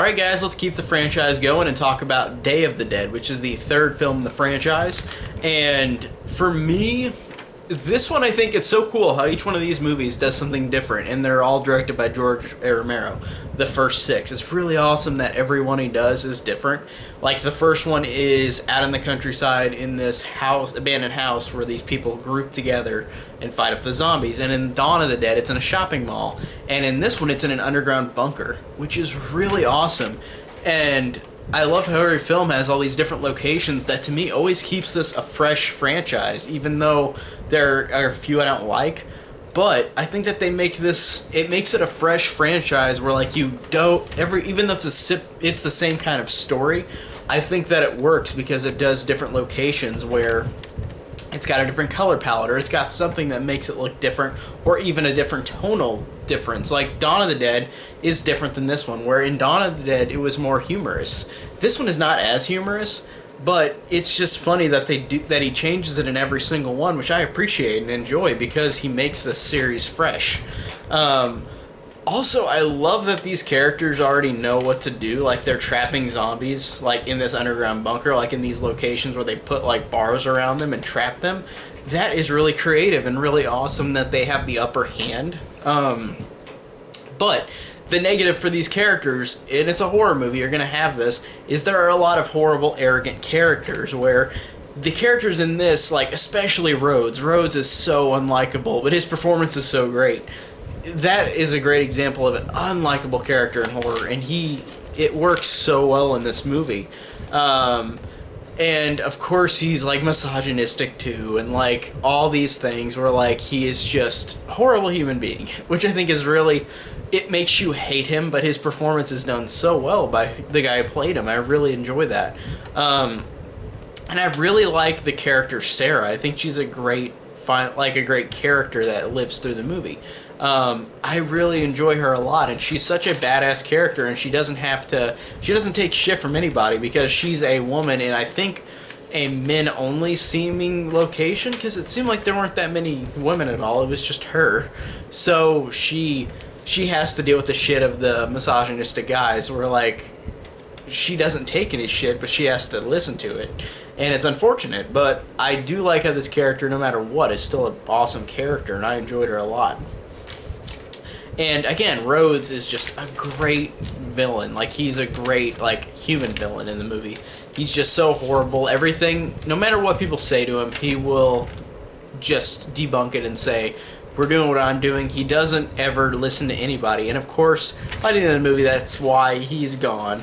Alright guys, let's keep the franchise going and talk about Day of the Dead, which is the third film in the franchise. And for me, this one I think it's so cool how each one of these movies does something different, and they're all directed by George A. Romero, the first six. It's really awesome that every one he does is different. Like the first one is out in the countryside in this house, abandoned house, where these people group together and fight off the zombies. And in Dawn of the Dead, it's in a shopping mall. And in this one, it's in an underground bunker, which is really awesome. And I love how every film has all these different locations that to me always keeps this a fresh franchise, even though there are a few I don't like. But I think that they make this, it makes it a fresh franchise where like you don't, even though it's the same kind of story, I think that it works because it does different locations where it's got a different color palette, or it's got something that makes it look different, or even a different tonal difference. Like Dawn of the Dead is different than this one, where in Dawn of the Dead it was more humorous. This one is not as humorous, but it's just funny that he changes it in every single one, which I appreciate and enjoy because he makes this series fresh. Also, I love that these characters already know what to do. Like, they're trapping zombies, like, in this underground bunker, like, in these locations where they put, like, bars around them and trap them. That is really creative and really awesome that they have the upper hand. But the negative for these characters, and it's a horror movie, you're going to have this, is there are a lot of horrible, arrogant characters where the characters in this, like, especially Rhodes is so unlikable, but his performance is so great. That is a great example of an unlikable character in horror, and it works so well in this movie. And of course he's like misogynistic too, and like all these things where like he is just a horrible human being, which I think is really, it makes you hate him, but his performance is done so well by the guy who played him. I really enjoy that. And I really like the character Sarah. I think she's a great character that lives through the movie. I really enjoy her a lot, and she's such a badass character, and she doesn't take shit from anybody because she's a woman in, I think, a men-only seeming location, because it seemed like there weren't that many women at all. It was just her. So she has to deal with the shit of the misogynistic guys where, like, she doesn't take any shit, but she has to listen to it. And it's unfortunate, but I do like how this character, no matter what, is still an awesome character, and I enjoyed her a lot. And again, Rhodes is just a great villain. Like, he's a great, like, human villain in the movie. He's just so horrible. Everything, no matter what people say to him, he will just debunk it and say, we're doing what I'm doing. He doesn't ever listen to anybody. And of course, by the end of the movie, that's why he's gone.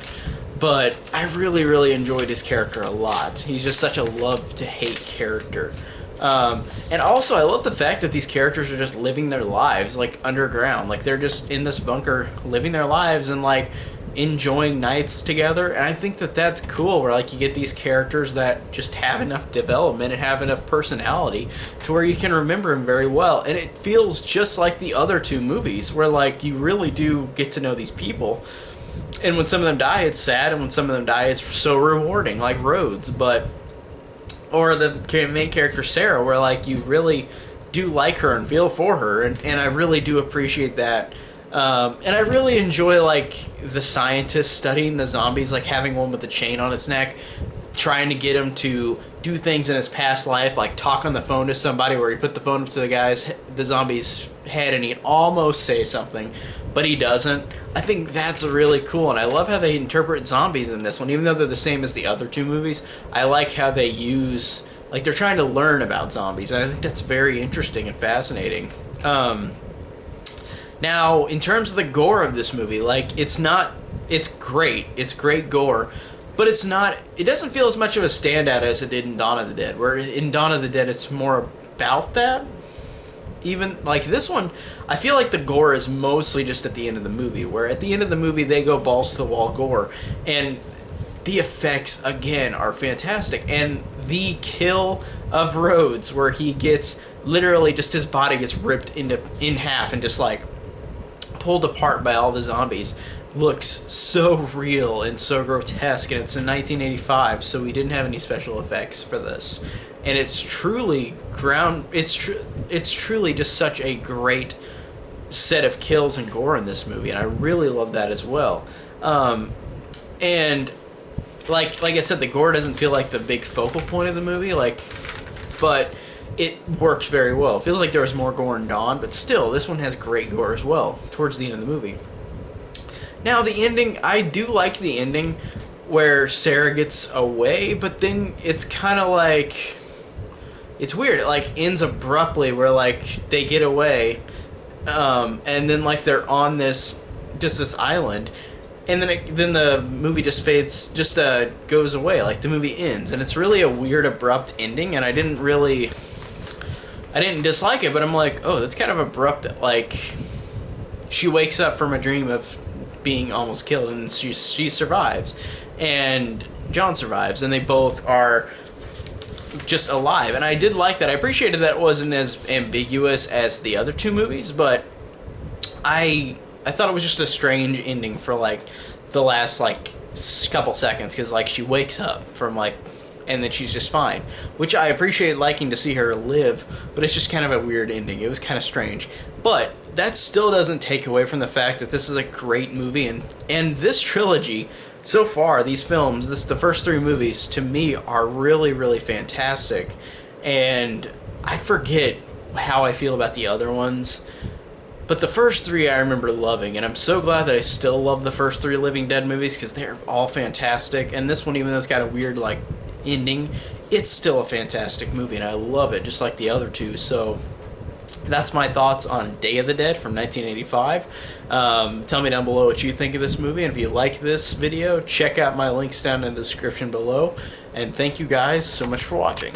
But I really, really enjoyed his character a lot. He's just such a love-to-hate character. And also, I love the fact that these characters are just living their lives, like, underground. Like, they're just in this bunker living their lives and, like, enjoying nights together. And I think that that's cool, where, like, you get these characters that just have enough development and have enough personality to where you can remember them very well. And it feels just like the other two movies, where, like, you really do get to know these people. And when some of them die, it's sad, and when some of them die, it's so rewarding, like Rhodes. Or the main character Sarah, where like you really do like her and feel for her, and I really do appreciate that. And I really enjoy like the scientist studying the zombies, like having one with a chain on its neck, trying to get him to do things in his past life, like talk on the phone to somebody, where he put the phone up to the zombie's head, and he'd almost say something, but he doesn't. I think that's really cool, and I love how they interpret zombies in this one, even though they're the same as the other two movies. I like how they use, like, they're trying to learn about zombies, and I think that's very interesting and fascinating. Now, in terms of the gore of this movie, like, it's great gore, but it doesn't feel as much of a standout as it did in Dawn of the Dead, where in Dawn of the Dead it's more about that. Even, like, this one, I feel like the gore is mostly just at the end of the movie, where at the end of the movie they go balls to the wall gore, and the effects, again, are fantastic. And the kill of Rhodes, where he gets, literally just his body gets ripped in half and just, like, pulled apart by all the zombies, looks so real and so grotesque, and it's in 1985, so we didn't have any special effects for this. And it's truly it's truly just such a great set of kills and gore in this movie, and I really love that as well. And like I said, the gore doesn't feel like the big focal point of the movie, but it works very well. It feels like there was more gore in Dawn, but still, this one has great gore as well towards the end of the movie. Now, the ending, I do like the ending where Sarah gets away, but then it's kind of like, it's weird. It like ends abruptly where like they get away, and then like they're on this island, and then the movie just fades, goes away. Like the movie ends, and it's really a weird abrupt ending. And I didn't dislike it, but I'm like, oh, that's kind of abrupt. Like she wakes up from a dream of being almost killed, and she survives, and John survives, and they both are just alive. And I did like that. I appreciated that it wasn't as ambiguous as the other two movies, but I thought it was just a strange ending for like the last like couple seconds, because like she wakes up from like, and then she's just fine, which I appreciate liking to see her live, but it's just kind of a weird ending. It was kind of strange, but that still doesn't take away from the fact that this is a great movie, and this trilogy so far, these films, the first three movies, to me are really, really fantastic, and I forget how I feel about the other ones, but the first three I remember loving, and I'm so glad that I still love the first three Living Dead movies, because they're all fantastic, and this one, even though it's got a weird, like, ending, it's still a fantastic movie, and I love it, just like the other two. So that's my thoughts on Day of the Dead from 1985. Tell me down below what you think of this movie, and if you like this video, check out my links down in the description below, and thank you guys so much for watching.